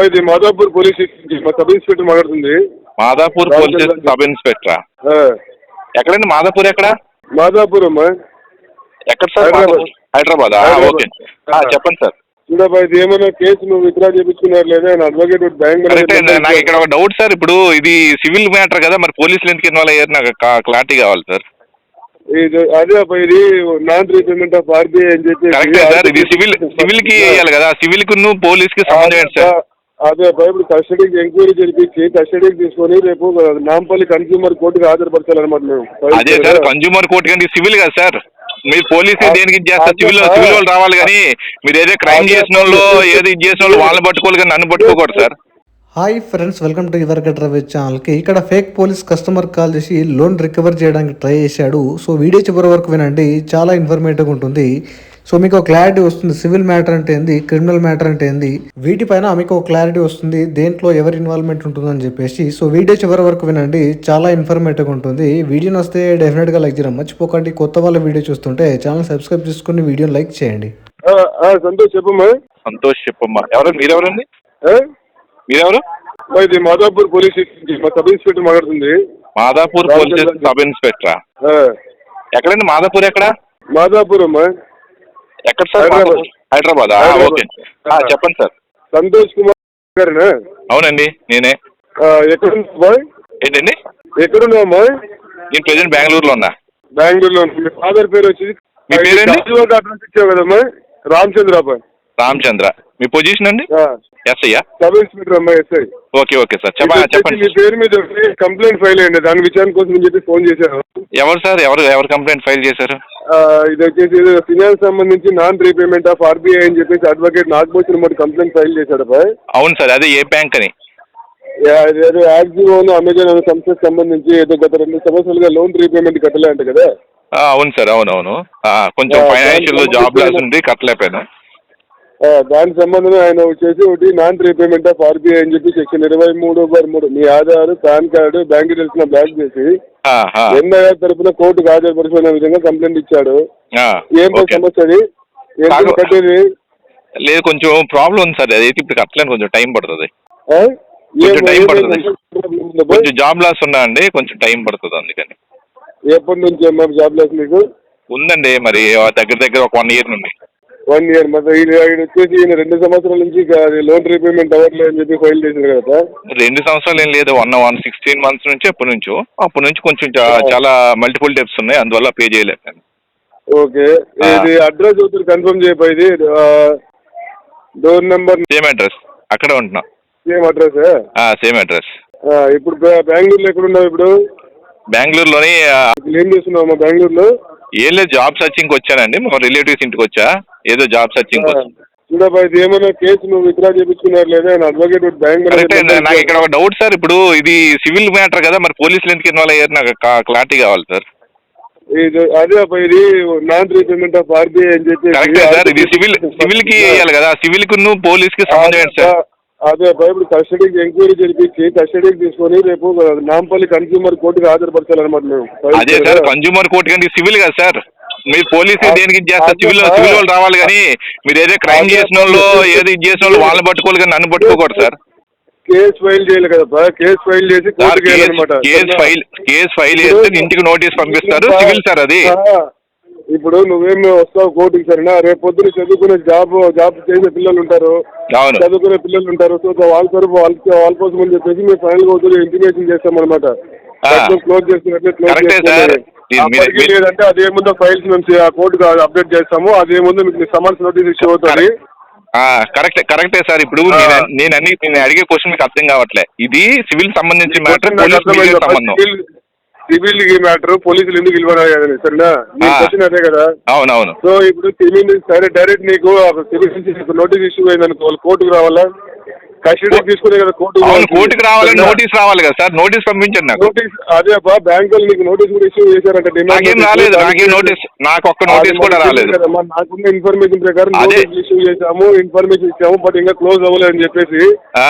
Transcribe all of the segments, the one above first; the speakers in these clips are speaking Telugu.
ఇది మాదాపూర్ పోలీస్ స్టేషన్ మా సబ్ ఇన్స్పెక్టర్ మాట్లాడుతుంది. మాదాపూర్ పోలీస్ స్టేషన్ సబ్ ఇన్స్పెక్టరా? ఎక్కడండి మాదాపూర్? ఎక్కడ మాదాపూర్ అమ్మా? ఎక్కడ సార్? హైదరాబాద్. ఓకే చెప్పండి సార్. చూడబ్బా, ఇది ఏమైనా కేసు నువ్వు విత్డ్రా చేయించుకున్నారు లేదా? Advocate bank. నాకు ఇక్కడ ఒక డౌట్ సార్. ఇప్పుడు ఇది సివిల్ మ్యాటర్ కదా, మరి పోలీసులు ఎందుకు ఇన్వాల్వ్ అయ్యారు? నాకు క్లారిటీ కావాలి సార్. అదే అబ్బా, ఇది నాన్ రీపేమెంట్ ఆఫ్ ఆర్బీఐ అని చెప్పి. కరెక్టే సార్. ఇది సివిల్ కి వేయాలి కదా, సివిల్ కు పోలీస్ కి సంబంధం ఏంటి సార్? అదే అబ్బా, ఇప్పుడు కస్టడీకి ఎంక్వైరీ జరిపించి కస్టడీకి తీసుకొని రేపు నాంపల్లి కన్స్యూమర్ కోర్టుకి హాజరుపరచాలన్నమాట మేము. అదే సార్, కన్స్యూమర్ కోర్టు కంటే సివిల్ కదా సార్. మీరు పోలీసు దేనికి చేస్తారు? సివిల్ వాళ్ళు రావాలి కానీ మీరు ఏదో క్రైమ్ చేసిన వాళ్ళు ఏదో ఇది చేసిన వాళ్ళు వాళ్ళని పట్టుకోవాలి కానీ నన్ను పట్టుకోకూడదు sir. Hi friends, welcome to your get Ravi ఛానల్కి. ఇక్కడ ఫేక్ పోలీస్ కస్టమర్ కాల్ చేసి లోన్ రికవర్ చేయడానికి ట్రై చేశాడు. సో వీడియో చివరి వరకు వినండి, చాలా ఇన్ఫర్మేటివ్గా ఉంటుంది. సో మీకు ఒక క్లారిటీ వస్తుంది, సివిల్ మ్యాటర్ అంటే ఏంది, క్రిమినల్ మ్యాటర్ అంటే ఏంది, వీటిపైన మీకు ఒక క్లారిటీ వస్తుంది, దేంట్లో ఎవరి ఇన్వాల్వ్మెంట్ ఉంటుందని చెప్పేసి. సో వీడియో చివరి వరకు వినండి, చాలా ఇన్ఫర్మేటివ్గా ఉంటుంది. వీడియోని వస్తే డెఫినెట్గా లైక్ చేయడం మర్చిపోకండి. కొత్త వాళ్ళ వీడియో చూస్తుంటే ఛానల్ సబ్స్క్రైబ్ చేసుకుని వీడియోని లైక్ చేయండి. సంతోష్ చెప్పమ్మా. సంతోష్ చెప్పమ్మా. ఎవరు మీరెవరండి? మీరెవరు? ఇది మాదాపూర్ పోలీస్ స్టేషన్ మా సబ్ ఇన్స్పెక్టర్ మాట్లాడుతుంది. మాదాపూర్ పోలీస్ స్టేషన్ సబ్ ఇన్స్పెక్టరా? ఎక్కడండి మాదాపూర్? ఎక్కడ? మాదాపూర్ అమ్మా? ఎక్కడ సార్? హైదరాబాద్. ఓకే చెప్పండి సార్. సంతోష్ కుమార్ గారేనా? అవునండి నేనే. ఎక్కడున్నావా? ఏంటండి? ఎక్కడున్నావమ్మా? నేను ప్రెజెంట్ బెంగళూరులో ఉన్నా. బెంగళూరులో. మీ ఫాదర్ పేరు వచ్చి మీ పేరండి? అడ్రస్ ఇచ్చావు కదమ్మా? రామచంద్ర. రామచంద్ర. మీ పొజిషన్ అండి? ఎస్ఐ. సబ్ ఇన్స్పెక్టర్ అమ్మా, ఎస్ఐ. ఓకే ఓకే సార్ చెప్పండి. మీ పేరు మీద కంప్లైంట్ ఫైల్ అయ్యండి, దాని విచారణ కోసం అని చెప్పి ఫోన్ చేశాను. ఎవరు సార్? ఎవరు కంప్లైంట్ ఫైల్ చేశారు? ఇది వచ్చేసి ఫినాన్స్ సంబంధించి నాన్ రీపేమెంట్ ఆఫ్ ఆర్బీఐ అని చెప్పేసి అడ్వకేట్ నాగభూషణ్ మోటి కంప్లైంట్ ఫైల్ చేశాడు. అవును సార్. అదే ఏ బ్యాంక్ అని? ఏదో యాక్సిఓను అమెజాన్ అనే సంస్థకు సంబంధించి ఏదో గత 2 సంవత్సరాలుగా లోన్ రీపేమెంట్ కట్టలే అంట కదా? అవును సార్. అవునవును. కొంచెం ఫైనాన్షియల్ జాబ్ లాస్ ఉంది, కట్టలేకపోయాను. దానికి సంబంధమే ఆయన వచ్చేసి ఒకటి నాన్ రీపేమెంట్ ఆఫ్ ఆర్బీఐ అని చెప్పి సెక్షన్ 23/3 మీ Aadhaar, PAN card, bank details block చేసి ఎన్ఐఆర్ తరఫున కోర్టుకు హాజరుపరచుకునే విధంగా కంప్లైంట్ ఇచ్చాడు. ఏం సమస్య అది? కట్టేది లేదు, కొంచెం ప్రాబ్లం ఉంది సార్. అదైతే ఇప్పుడు కట్టలేను, కొంచెం టైం పడుతుంది. కొంచెం జాబ్ లాస్ ఉన్నా అండి, కొంచెం టైం పడుతుంది అందుకని. ఎప్పటి నుంచి అమ్మా జాబ్ లాస్ మీకు? ఉందండి మరి దగ్గర ఒక 1 year నుండి. 1 year. మరి వచ్చేసి 2 సంవత్సరాల నుంచి లోన్ రీపేమెంట్ అవ్వట్లేదు అని చెప్పి ఫైల్ చేశారు కదా? 2 సంవత్సరాలు ఏం లేదు, 16 months నుంచి అప్పటి నుంచి కొంచెం చాలా మల్టిపుల్ డెప్స్ ఉన్నాయి, అందువల్ల పే చేయలేదు. ఓకే. ఇది అడ్రస్ ఒకటి కన్ఫర్మ్ చేయపోయింది. డోర్ నెంబర్ సేమ్ అడ్రస్, అక్కడే ఉంటున్నా. Same address? Same address. ఇప్పుడు బెంగళూరులో ఎక్కడున్నావు? ఇప్పుడు బెంగళూరులోని. ఏం చేస్తున్నావు బెంగళూరులో? ఏం లేదు, జాబ్ సర్చింగ్ వచ్చానండి, మా రిలేటివ్స్ ఇంటికి వచ్చా. ఏదో జాబ్ సర్చింగ్. చూడబ్బా, ఇది ఏమైనా కేసు నువ్వు విత్డ్రా చేయించుకున్నారు లేదా? Advocate bank. నాకు ఇక్కడ ఒక డౌట్ సార్. ఇప్పుడు ఇది సివిల్ మ్యాటర్ కదా, మరి పోలీసులు ఎందుకు ఇన్వాల్వ్ అయ్యారు? నాకు క్లారిటీ కావాలి సార్. అదే అబ్బా, ఇది నాన్ రీపేమెంట్ ఆఫ్ ఆర్బీఐ అని చెప్పి. కరెక్టే సార్. ఇది సివిల్ కి వేయాలి కదా, సివిల్ కు పోలీస్ కి సంబంధం ఏంటి సార్? అదే అబ్బా, ఇప్పుడు కస్టడీకి ఎంక్వైరీ జరిపించి కస్టడీకి తీసుకొని రేపు నాంపల్లి కన్స్యూమర్ కోర్టుకి హాజరుపరచాలన్నమాట మేము. అదే సార్, కన్స్యూమర్ కోర్టు కంటే సివిల్ కదా సార్. మీరు పోలీసు దేనికి చేస్తారు? సివిల్ వాళ్ళు రావాలి కానీ మీరు ఏదో క్రైమ్ చేసిన వాళ్ళు ఏదో ఇది చేసిన వాళ్ళు వాళ్ళని పట్టుకోవాలి కానీ నన్ను పట్టుకోకూడదు సార్. కేసు ఫైల్ చేయాలి కదా? కేసు ఫైల్ చేసి కేసు ఫైల్ చేస్తే ఇంటికి నోటీస్ పంపిస్తారు, సివిల్ సార్ అది. ఇప్పుడు నువ్వేం వస్తావు కోర్టుకి, సరేనా? రేపు పొద్దున చదువుకునే జాబ్ చేసే పిల్లలు ఉంటారు, చదువుకునే పిల్లలు ఉంటారు. సో వాళ్ళ తరపు వాళ్ళ కోసం అని చెప్పేసి మేము ఫైనల్ గా వద్దు ఇంటిమేషన్ చేస్తాం అనమాట. క్లోజ్ చేస్తున్నట్లే లేదంటే అదే ముందు ఫైల్స్ మేము కోర్టుకు అప్డేట్ చేస్తాము. అదే ముందు మీకు సమన్స్ నోటీస్ ఇష్యూ అవుతుంది. కరెక్టే సార్. ఇప్పుడు నేను అడిగే క్వశ్చన్ మీకు అర్థం కావట్లే. ఇది సివిల్ సంబంధించిన మ్యాటర్, పోలీస్ సంబంధం. సివిల్ మ్యాటర్ పోలీసులు ఎందుకు ఇవ్వాలి, సరేనా? క్వశ్చన్ అదే కదా? అవునవును. సో ఇప్పుడు సివిల్ సరే డైరెక్ట్ నీకు సివిల్ నుంచి నోటీస్ ఇష్యూ అయిందనుకో, కోర్టుకు రావాలా? కస్టడీ తీసుకునే కదా కోర్టుకు రావాలి, నోటీస్ రావాలి కదా సార్. నోటీస్ పంపించండి నాకు. నోటీస్ అదే అబ్బా, బ్యాంక్ వాళ్ళు నీకు నోటీస్ కూడా ఇష్యూ చేశారంటే? నాకేం రాలేదు, నాకేం నోటీస్, నాకు ఒక్క నోటీస్ కూడా రాలేదు. నాకున్న ఇన్ఫర్మేషన్ ప్రకారం నోటీస్ ఇష్యూ చేశాము, ఇన్ఫర్మేషన్ ఇచ్చాము, బట్ ఇంకా క్లోజ్ అవ్వలేదు అని చెప్పేసి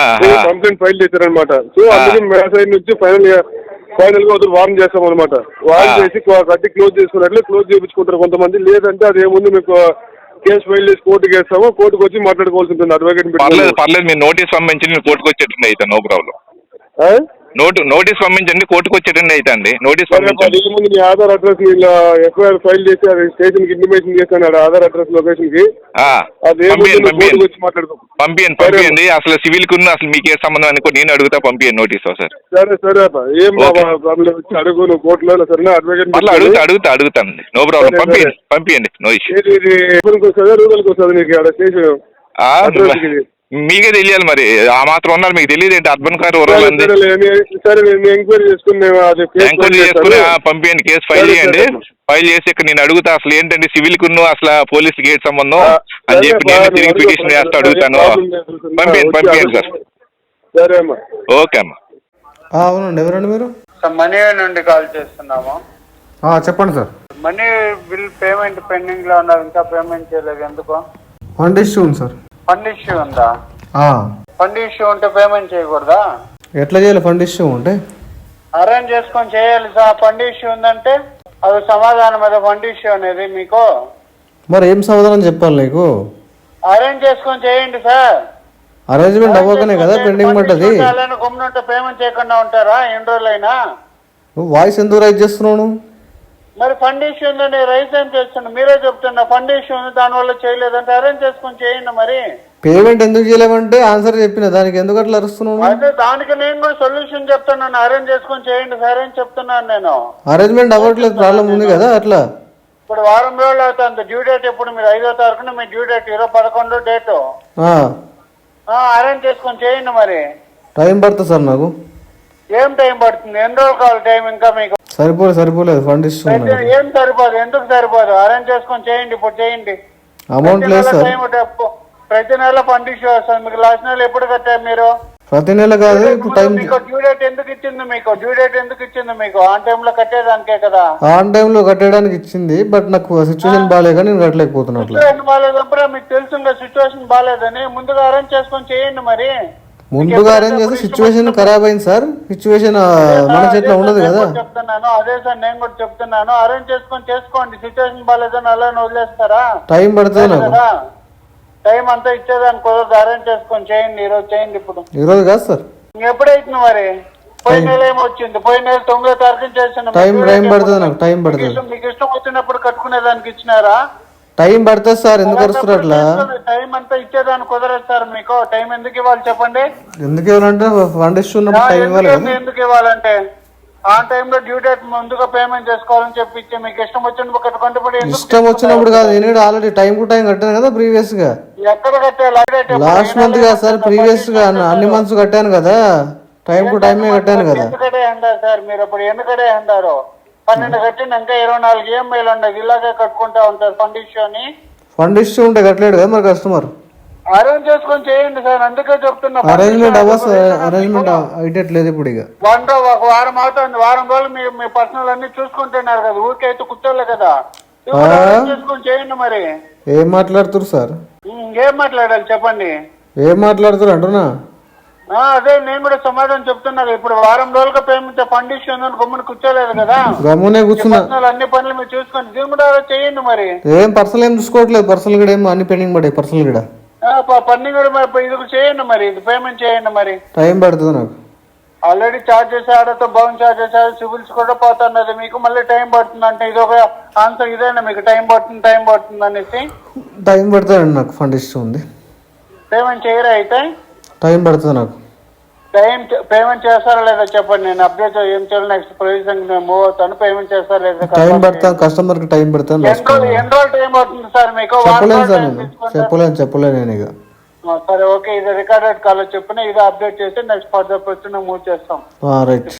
కంప్లైంట్ ఫైల్ చేశారనమాట. సో అందుకని మా సైడ్ నుంచి ఫైనల్ గా వార్న్ చేస్తాం అనమాట. వార్న్ చేసి కట్టి క్లోజ్ చేసుకున్నట్లే క్లోజ్ చేయించుకుంటారు కొంతమంది. లేదంటే అదేముంది మీకు కేసు ఫైల్ చేసి కోర్టుకి వేస్తామో కోర్టుకు వచ్చి మాట్లాడుకోవాల్సి ఉంటుంది అడ్వకేట్. పర్లేదు మీరు నోటీస్ పంపించి నేను కోర్టుకు వచ్చేటండి అయితే నో ప్రాబ్లం. నోటీస్ పంపించండి కోర్టుకు వచ్చేటండి అయితే అండి. నోటీస్ పంపించండి. ముందు మీ ఆధార్ అడ్రస్ ఇలా ఎఫ్ఐఆర్ ఫైల్ చేసి అది స్టేషన్ కి ఇంటిమేషన్ చేస్తాను ఆధార్ అడ్రస్ లొకేషన్ కి. పంపించండి. అసలు సివిల్ కు అసలు మీకే సంబంధం అనుకో నేను అడుగుతా. పంపించండి నోటీస్ ఒకసారి. సరే సరే అబ్బా ఏం ప్రాబ్లం వచ్చి అడుగు నువ్వు కోర్టులో సరేనా అడ్వకేట్ అడుగుతానండి నో ప్రాబ్లం. పంపించండి నో ఇష్యూ. వస్తుందా రూరల్కి వస్తుంది నీకు ఆడ స్టేషన్ మీకే తెలియాలి మరి ఆ మాత్రం ఉన్నారు మీకు తెలియదు ఏంటి అర్బన్ కార్ సరే నేను ఎంక్వైరీ చేసుకుని పంపించండి కేసు ఫైల్ చేయండి. ఫైల్ చేసి ఇక్కడ నేను అడుగుతా అసలు ఏంటంటే సివిల్ కును అసలు పోలీస్ గేట్ సంబంధం అని చెప్పి నేను తిరిగి పిటిషన్ వేస్తూ అడుగుతాను. పంపించండి సార్. సరే అమ్మా. ఓకే అమ్మా. అవునండి ఎవరండి మీరు? మనీ నుండి కాల్ చేస్తున్నాము. చెప్పండి sir. Money bill payment pending లో ఉన్నారు, ఇంకా పేమెంట్ చేయలేదు ఎందుకు? ఫండ్ ఇష్యూ ఉంది సార్. ఫండ్ ఇష్యూ ఉందా? ఫండ్ ఇష్యూ ఉంటే పేమెంట్ చేయకూడదా? ఎట్లా చేయాలి ఫండ్ ఇష్యూ ఉంటే? అరేంజ్ చేసుకొని చేయాలి సార్. ఫండ్ ఇష్యూ ఉందంటే అది సమాధానం మీద ఫండ్ ఇష్యూ అనేది మీకు. మరి ఏం సమాధానం చెప్పాలి నీకు? అరేంజ్ చేసుకొని చేయండి సార్. అరేంజ్మెంట్ అవ్వకనే కదా పెండింగ్ పడ్డది. గమ్మునుంటే పేమెంట్ చేయకుండా ఉంటారా ఎన్ని రోజులైనా? నువ్వు వాయిస్ ఎందుకు రైజ్ చేస్తున్నావు? మరి ఫండ్ ఇష్యూ ఉందని రైస్ ఏం చేస్తున్నా? మీరే చెప్తున్నా ఫండ్ ఇష్యూ ఉంది దానివల్ల చేయలేదంటే అరేంజ్ చేసుకొని చేయండి. మరి పేమెంట్ ఎందుకు చేయలేమంటే ఆన్సర్ చెప్పిన దానికి ఎందుకు అట్లా అరుస్తున్నావు? అదే దానికి నేను కూడా సొల్యూషన్ చెప్తున్నాను. అరేంజ్ చేసుకొని చేయండి సార్ అని చెప్తున్నాను నేను. అరేంజ్మెంట్ అవ్వట్లేదు ప్రాబ్లం ఉంది కదా అట్లా. ఇప్పుడు వారం రోజులు అవుతుంది. డ్యూ డేట్ ఎప్పుడు? మీరు 5వ తారీఖున మీ డ్యూ డేట్ 11 డేటు. అరేంజ్ చేసుకొని చేయండి. మరి టైం పడుతుంది సార్ నాకు. ఏం టైం పడుతుంది? ఎన్ని రోజులు కావాలి టైం ఇంకా మీకు? సరిపోలేదు ఫండ్ ఇష్యూ. ఏం సరిపోదు? ఎందుకు సరిపోదు? అరేంజ్ చేసుకొని చేయండి. ఇప్పుడు చేయండి. అమౌంట్ లేదు సార్. ప్రతి నెల ఫండ్ ఇష్యూ వస్తుంది మీకు. లాస్ట్ నెల ఎప్పుడు కట్టారు మీరు? ప్రతి నెల కాదు. మీకు డ్యూ డేట్ ఎందుకు ఇచ్చింది? మీకు ఆన్ టైమ్ లో కట్టేదానికే కదా. ఆన్ టైమ్ లో కట్టడానికి ఇచ్చింది. బట్ నాకు సిచ్యువేషన్ బాగాలేక నేను కట్టలేకపోతున్నా. సిచ్యువేషన్ బాగాలేదప్పుడు మీకు తెలుసు సిచ్యువేషన్ బాగాలేదని. ముందుగా అరేంజ్ చేసుకొని చేయండి. మరి ముందుగా అరేంజ్ చేస్తే సిచ్యువేషన్ ఖరాబ్ అయింది సార్. సిచ్యువేషన్ మన చేతిలో ఉండదు కదా. చెప్తున్నాను అదే సార్ నేను కూడా చెప్తున్నాను. అరేంజ్ చేసుకొని చేసుకోండి. సిచ్యువేషన్ బాగాలేదని అలా వదిలేస్తారా? టైం పడుతుంది నాకు. టైం అంతా ఇచ్చేదాన్ని కుదరదు. అరేంజ్ చేసుకొని చేయండి. ఈ రోజు చేయండి. ఇప్పుడు ఈ రోజు కాదు సార్. ఎప్పుడైతుంది మరి? పోయిన నెల ఏమొచ్చింది? పోయిన నెల 9వ తారీఖున చేసిన. టైం పడుతుంది నాకు. టైం పడుతుంది. మీకు ఇష్టం వచ్చినప్పుడు కట్టుకునే దానికి ఇచ్చినారా? టైం పడుతుంది సార్. ఎందుకు వస్తారు అట్లా? టైం అంతా ఇచ్చేదాన్ని కుదరదు సార్. మీకు టైం ఎందుకు ఇవ్వాలి చెప్పండి? ఎందుకు ఇవ్వాలంటే ఫండ్ ఇష్యూ ఉన్నప్పుడు టైం ఇవ్వాలి. ఎందుకు ఇవ్వాలంటే ఆన్ టైంలో డ్యూ డేట్ ముందుగా పేమెంట్ చేసుకోవాలని చెప్పి మీకు ఇష్టం వచ్చినప్పుడు కట్టుకుంటే ఇష్టం వచ్చినప్పుడు కాదు. నేను ఆల్రెడీ టైం టు టైం కట్టాను కదా ప్రీవియస్ గా. ఎక్కడ కట్టాలి? లాస్ట్ మంత్ కాదు సార్, ప్రీవియస్ గా అన్ని మంత్స్ కట్టాను కదా. టైం టు టైమే కట్టాను కదా. ఎందుకడే అంటారు సార్ మీరు? అప్పుడు ఎందుకడే అంటారు? 12 కట్టినాక 24 EMIలు ఉండదు. ఇలాగే కట్టుకుంటా ఉంటారు ఫండ్ ఇష్యూ అని. ఫండ్ ఇష్యూ ఉంటే కట్టలేడు కదా మరి కస్టమర్. అరేంజ్ చేసుకొని చేయండి సార్. అందుకే చెప్తున్నా. అరేంజ్మెంట్ అరేంజ్మెంట్ అయ్యట్లేదు ఇప్పుడు. ఇక ఒక వారం అవుతుంది. వారం రోజులు మీ పర్సనల్ అన్ని చూసుకుంటున్నారు కదా. ఊరికే అయితే కూర్చోలే కదా. చేసుకొని చేయండి. మరి ఏం మాట్లాడుతున్నారు సార్? ఏం మాట్లాడాలి చెప్పండి? ఏం మాట్లాడుతున్నారు అంటున్నా? అదే నేను కూడా సమాధానం చెప్తున్నా. ఇప్పుడు వారం రోజులుగా పేమెంట్ ఫండ్ ఇష్యూ ఉందని గమ్మున కూర్చోలేదు కదా. గమ్మునే కూర్చున్నా. అన్ని పనులు మీరు చూసుకోండి. దీని కూడా చేయండి. మరి ఏం పర్సనల్ ఏం చూసుకోవట్లేదు. పర్సనల్ కూడా ఏం అన్ని పెండింగ్ పడే. పర్సనల్ కూడా పన్నింగ్ కూడా ఇది చేయండి. మరి ఇది పేమెంట్ చేయండి. మరి టైం పడుతుంది నాకు. ఆల్రెడీ చార్జ్ చేసాడతో బౌన్ చార్జ్ చేశాడు. సివిల్స్ కూడా పోతున్నది మీకు. మళ్ళీ టైం పడుతుంది అంటే ఇది ఒక ఆన్సర్ ఇదేనా మీకు? టైం పడుతుంది అనేసి. టైం పడుతుందండి నాకు. ఫండ్ ఇష్యూ ఉంది. పేమెంట్ చేయరా అయితే? టైం పడుతుంది నాకు. పేమెంట్ చేస్తారా లేదా చెప్పండి. నేను అప్డేట్ ఏం చేయాలి నెక్స్ట్ ప్రొవిజన్ మూవ్ అవుతాను. పేమెంట్ చేస్తారా లేదా? టైం పడతాను. కస్టమర్ కి టైం పెడతాను. ఎన్ని రోజులు టైం అవుతుంది సార్ మీకు? చెప్పలేను నేను ఇక. సరే ఓకే. ఇది రికార్డెడ్ కాల్ చెప్పిన ఇది అప్డేట్ చేసి నెక్స్ట్ ఫర్దర్ ప్రొసీజర్ మూవ్ చేస్తాం. రైట్.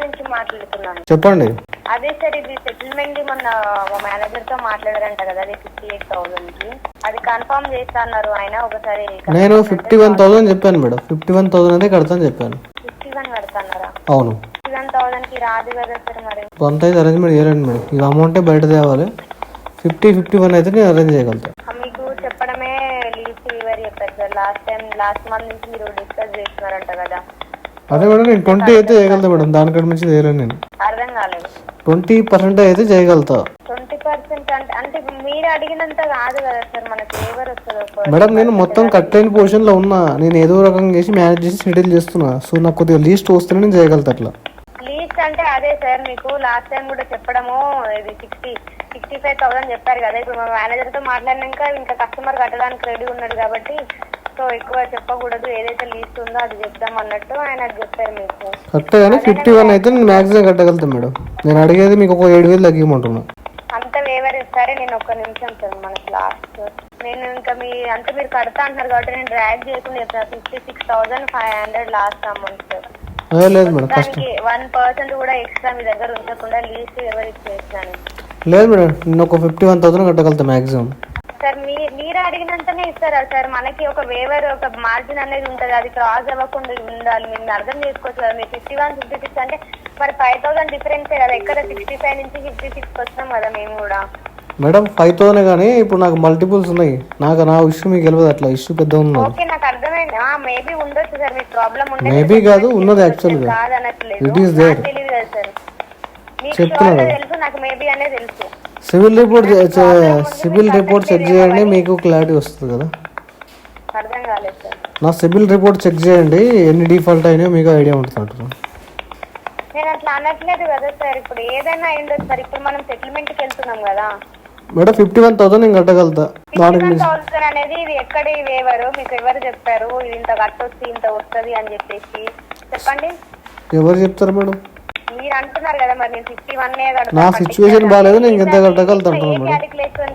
నుంచి మాట్లాడుతున్నాను. చెప్పండి. అదే సార్ ఇది సెటిల్మెంట్ మొన్న మా మేనేజర్ తో మాట్లాడారంట కదా. అది 58,000 కి. అది కన్ఫర్మ్ చేస్తా అన్నారు ఆయన. ఒకసారి నేను 51,000 చెప్పాను మేడం. 51,000 అయితే కడతాను చెప్పాను. 51 కడతాన్నారా? అవును. 51,000 కి రాదు కదా సార్. మరి కొంత అయితే అరేంజ్మెంట్ చేయాలండి మేడం. ఈ అమౌంట్ బయట తేవాలి. 51 అయితే నేను అరేంజ్ చేయగలుగుతాను. మీకు చెప్పడమే లీవ్ ఫీవర్ చెప్పారు సార్. లాస్ట్ మంత్ నుంచి మీరు డిస్కస్ చేస్తున్నారంట కదా. అదే మేడం నేను 20 అయితే చేయగలుగుతా మేడం, దానికంటే మించి చేయలేను నేను. అర్థం కాలేదు. 20% అయితే చేయగలుగుతా. 20% అంటే మీరు అడిగినంత కాదు కదా సార్, మనకి లేబర్ వస్తుంది మేడం నేను మొత్తం కట్ అయిన పొజిషన్లో ఉన్నా, నేను ఏదో రకంగా చేసి మేనేజ్ చేసి సెటిల్ చేస్తున్నా. సో నాకు కొద్దిగా లీస్ట్ వస్తేనే నేను చేయగలుగుతా. అట్లా లీస్ట్ అంటే అదే సార్, మీకు లాస్ట్ టైం కూడా చెప్పడము ఇది 65,000 చెప్పారు కదా. ఇప్పుడు మా మేనేజర్ తో మాట్లాడినాక ఇంకా కస్టమర్ కట్టడానికి రెడీ ఉన్నాడు కాబట్టి సో ఎక్కువ చెప్పకూడదు, ఏదైతే లీస్ట్ ఉందో అది చెప్దాం అన్నట్టు ఆయన చెప్పారు మీకు. కరెక్టే కానీ 51 అయితే నేను మ్యాక్సిమం కట్టగలుగుతాను మేడం. నేను అడిగేది మీకు ఒక 7,000 తగ్గిమంటున్నా. అంత వేవర్ ఇస్తారే. నేను ఒక్క నిమిషం సార్, మనకి లాస్ట్ నేను ఇంకా మీరు కడతా అంటున్నారు కాబట్టి నేను డ్రాగ్ చేయకుండా చెప్తాను. 56,500 లాస్ట్ అమౌంట్ సార్. లేదు మేడం కష్టం. 1% కూడా ఎక్స్ట్రా మీ దగ్గర ఉంచకుండా లీస్ట్ ఎవరు ఇచ్చేసాను. లేదు మేడం నేను ఒక 51,000 కట్టగలుగుతా మ్యాక్సిమం. సార్ మీరు అడిగినంతనే ఇస్తారా సార్? మనకి ఒక వేవర్ ఒక మార్జిన్ అనేది ఉంటుంది, అది క్రాస్ అవ్వకుండా ఉండాలి. మీరు అర్థం చేసుకోవచ్చు కదా. మీరు 51, 56 అంటే మరి 5,000 డిఫరెన్సే కదా. ఎక్కడ 65 నుంచి 56 వచ్చినాం కదా మేము కూడా. మేడం 5,000 కానీ ఇప్పుడు నాకు మల్టిపుల్స్ ఉన్నాయి. నా ఇష్యూ మీకు తెలియదు, అట్లా ఇష్యూ పెద్ద ఉంది. ఓకే నాకు అర్థమైంది. మేబీ ఉండొచ్చు సార్, మీకు ప్రాబ్లం ఉండదు. మేబీ కాదు, ఉన్నది యాక్చువల్గా. కాదనట్లేదు, ఇట్ ఈస్ దేర్. తెలియదు కదా సార్. మీకు చెప్తున్నా తెలుసు, నాకు మేబీ అనే తెలుసు. సివిల్ రిపోర్ట్ చెక్ చేయండి, మీకు క్లారిటీ వస్తుంది కదా. అర్థం కాలేదు సార్. నా సివిల్ రిపోర్ట్ చెక్ చేయండి, ఎన్ని డిఫాల్ట్ అయినాయో మీకు ఐడియా ఉంటుంది. నేను అట్లా అనట్లేదు కదా సార్. ఇప్పుడు ఏదైనా అయిండదు సార్. ఇప్పుడు మనం సెటిల్మెంట్ కి వెళ్తున్నాం కదా మేడం. 51,000 నేను కట్టగలుగుతా. 51,000 అనేది ఇది ఎక్కడి వేవరు, మీకు ఎవరు చెప్పారు ఇది ఇంత కట్టొచ్చి ఇంత వస్తుంది అని చెప్పేసి చెప్పండి. ఎవరు చెప్తారు మేడం? మీరు అంటున్నారు కదా మరి నేను 51 నా సిచ్యువేషన్ బాగాలేదు, నేను ఎంత కట్టగలుగుతాను మేడం.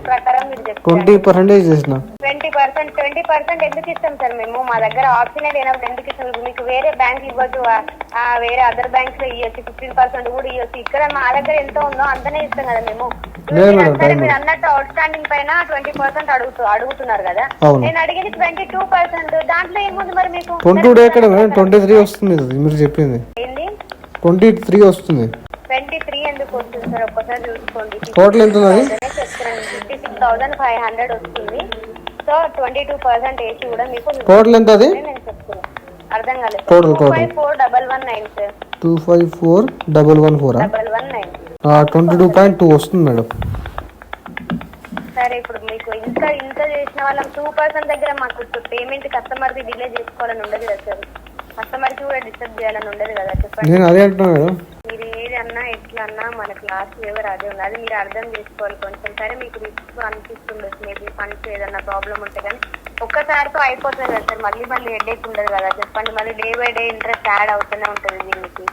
ప్రకారం మీరు చెప్తారు 20% చేసిన. 20% ఎందుకు ఇస్తాం సార్ మేము? మా దగ్గర ఆప్షన్ లేనప్పుడు ఎందుకు ఇస్తాం? మీకు వేరే బ్యాంక్ ఇవ్వచ్చు, వేరే అదర్ బ్యాంక్స్ లో ఇవ్వచ్చు, 15% కూడా ఇవ్వచ్చు. ఇక్కడ మా దగ్గర ఎంత ఉందో అంతనే ఇస్తాం కదా మేము. మీరు అన్నట్టు అవుట్ స్టాండింగ్ పైన 20% అడుగుతున్నారు కదా. నేను అడిగేది 22%. దాంట్లో ఏముంది మరి మీకు? 22 ఎక్కడ మేడం? 23 వస్తుంది మీరు చెప్పింది. ఏంది 23 వస్తుంది. 23 ఎందుకు వస్తుంది సార్? ఒక్కసారి చూసుకోండి. టోటల్ ఎంత ఉంది? 56,500 వస్తుంది. సో 22% వేసి కూడా మీకు టోటల్ ఎంత అది? నేను చెప్తున్నా, అర్థం కాలేదు. Total 254,119 sir. 254,114 119. 22.2 వస్తుంది మేడం. సరే ఇప్పుడు మీకు ఇంత చేసిన వాళ్ళం 2% దగ్గర మాకు పేమెంట్ కస్టమర్ ది డిలే చేసుకోవాలని ఉండదు కదా సార్. కస్టమర్ కి కూడా డిస్టర్బ్ చేయాలని ఉండదు కదా. చెప్పండి. నేను అదే అంటున్నా మేడం. మీరు ఏది అన్నా ఎట్లా అన్నా మనకు లాస్ట్ ఎవరు అదే ఉంది. అది మీరు అర్థం చేసుకోవాలి కొంచెం. సరే మీకు రిస్క్ అనిపిస్తుండొచ్చు మేబీ ఫండ్స్ ఏదన్నా ప్రాబ్లం ఉంటే, కానీ ఒక్కసారితో అయిపోతుంది కదా సార్. మళ్ళీ హెడేక్ ఉండదు కదా. చెప్పండి, మళ్ళీ day by day interest add అవుతూనే ఉంటుంది దీనికి.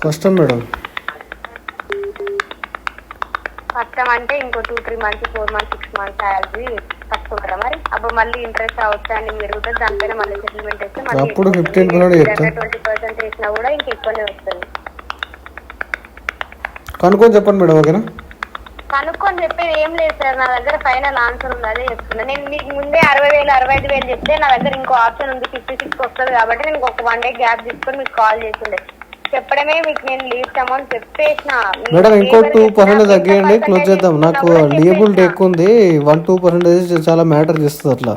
కష్టం మేడం. కష్టం అంటే ఇంకో 2-3 months 4 months 6 months శాలరీ కట్టుకుంటారా మరి? అప్పుడు మళ్ళీ ఇంట్రెస్ట్ అవుట్స్టాండింగ్ పెరుగుతుంది. దానిపైన మళ్ళీ సెటిల్మెంట్ వేస్తే మళ్ళీ 20% వేసినా కూడా ఇంకెక్కువనే వస్తుంది. కనుక్కొని చెప్పండి మేడం. ఓకేనా? కనుక్కొని చెప్పేది ఏం లేదు సార్, నా దగ్గర ఫైనల్ ఆన్సర్ ఉంది, అదే చెప్తున్నా. నేను మీకు ముందే 60,000 65,000 చెప్తే నా దగ్గర ఇంకో ఆప్షన్ ఉంది 56 వస్తుంది కాబట్టి నేను ఒక 1 day గ్యాప్ తీసుకొని మీకు కాల్ చేస్తుండే. చెప్పడమే మీకు నేను లీస్ట్ అమౌంట్ చెప్పేసిన. మేడం ఇంకో 2% తగ్గేయండి, క్లోజ్ చేద్దాం. నాకు లియబిలిటీ ఎక్కువ ఉంది. 1-2% చాలా మ్యాటర్ చేస్తుంది. అట్లా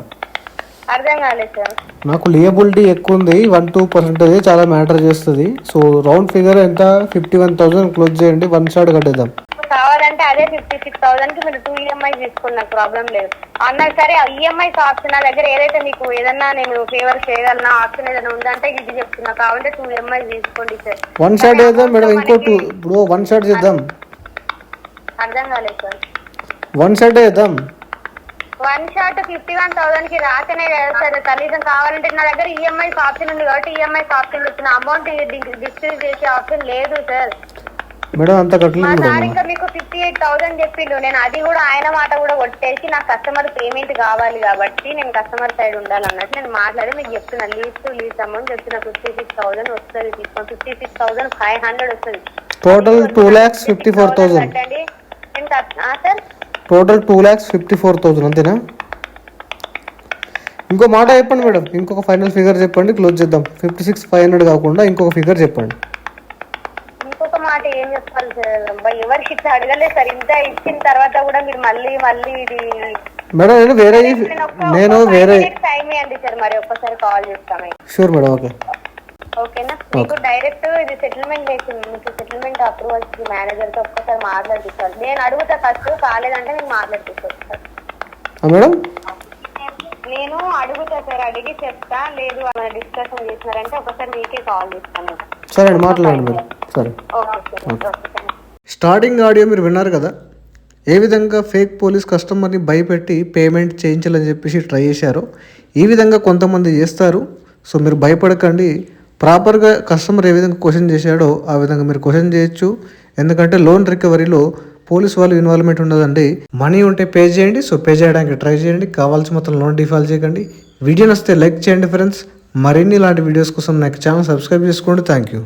అర్థం కాలేదు సార్. నాకు లియబిలిటీ ఎక్కువ ఉంది, 1-2% చాలా మ్యాటర్ చేస్తుంది. సో రౌండ్ ఫిగర్ ఎంత? 51,000 క్లోజ్ చేయండి, 1 shot కట్టేద్దాం. కావాలంటే అదే 56,000 కి మీరు 2 EMI తీసుకోండి, నాకు ప్రాబ్లం లేదు అన్నా. సరే ఈఎంఐస్ ఆప్షన్ నా దగ్గర ఏదైతే మీకు ఏదన్నా నేను ఫేవర్ చేయగలనా ఆప్షన్ ఏదైనా ఉందంటే ఇది చెప్తున్నా. కావాలంటే 2 EMI తీసుకోండి సార్. 1 shot చేద్దాం మేడం. ఇంకో 2 ఇప్పుడు 1 shot చేద్దాం. అర్థం కాలేదు సార్. 1 shot చేద్దాం. 1 shot 51,000 కి రాకనే కదా సార్. కనీసం కావాలంటే నా దగ్గర ఈఎంఐస్ ఆప్షన్ ఉంది కాబట్టి ఈఎంఐస్ ఆప్షన్ వచ్చిన అమౌంట్ డిస్ట్రిబ్యూట్ చేసే ఆప్షన్ లేదు సార్. మేడం అంత కట్టలేదు సార్. ఇంకా మీకు 58,000 చెప్పిండు. నేను అది కూడా ఆయన మాట కూడా కొట్టేసి నాకు కస్టమర్ పేమెంట్ కావాలి కాబట్టి నేను కస్టమర్ సైడ్ ఉండాలన్నట్టు నేను మాట్లాడి మీకు చెప్తున్నా. లీజ్ అమౌంట్ చెప్తున్నా. 56,000 వస్తుంది. తీసుకోండి. 56,500 వస్తుంది. టోటల్ 2,54,000 కట్టండి. సార్ టోటల్ 2,54,000 అంతేనా? ఇంకో మాట చెప్పండి మేడం. ఇంకొక ఫైనల్ ఫిగర్ చెప్పండి, క్లోజ్ చేద్దాం. 56,500 కాకుండా ఇంకొక ఫిగర్ చెప్పండి. ఇంకొక మాట ఏం చెప్పాలి సార్? ఎవరికి ఇట్లా అడగలేదు సార్. ఇంత ఇచ్చిన తర్వాత కూడా మీరు మళ్ళీ ఇది మేడం నేను వేరే టైం ఇవ్వండి సార్. మరి ఒక్కసారి కాల్ చేస్తాను. Sure madam. ఓకే. ఓకేనా? మీకు డైరెక్ట్ ఇది సెటిల్మెంట్ చేసింది, మీకు సెటిల్మెంట్ అప్రూవల్ మేనేజర్ తో ఒక్కసారి మాట్లాడిస్తారు. నేను అడుగుతా ఫస్ట్, కాలేదంటే నేను మాట్లాడిస్తాను సార్. మేడం నేను అడుగుతా సార్, అడిగి చెప్తా. లేదు ఏమైనా డిస్కషన్ చేసినారంటే ఒకసారి మీకే కాల్ చేస్తాను. సరే అండి, మాట్లాడండి మీరు. సరే, okay sir, okay sir. Starting audio మీరు విన్నారు కదా, ఏ విధంగా ఫేక్ పోలీస్ కస్టమర్ని భయపెట్టి పేమెంట్ చేయించాలని చెప్పేసి ట్రై చేశారో ఈ విధంగా కొంతమంది చేస్తారు. సో మీరు భయపడకండి, ప్రాపర్గా కస్టమర్ ఏ విధంగా క్వశ్చన్ చేశాడో ఆ విధంగా మీరు క్వశ్చన్ చేయొచ్చు. ఎందుకంటే లోన్ రికవరీలో పోలీస్ వాళ్ళు ఇన్వాల్వ్మెంట్ ఉండదండి. మనీ ఉంటే పే చేయండి. సో పే చేయడానికి ట్రై చేయండి, కావాల్సి మొత్తం లోన్ డిఫాల్ట్ చేయకండి. వీడియో నచ్చితే లైక్ చేయండి ఫ్రెండ్స్. మరిన్ని ఇలాంటి వీడియోస్ కోసం నాకు ఛానల్ సబ్స్క్రైబ్ చేసుకోండి. Thank you.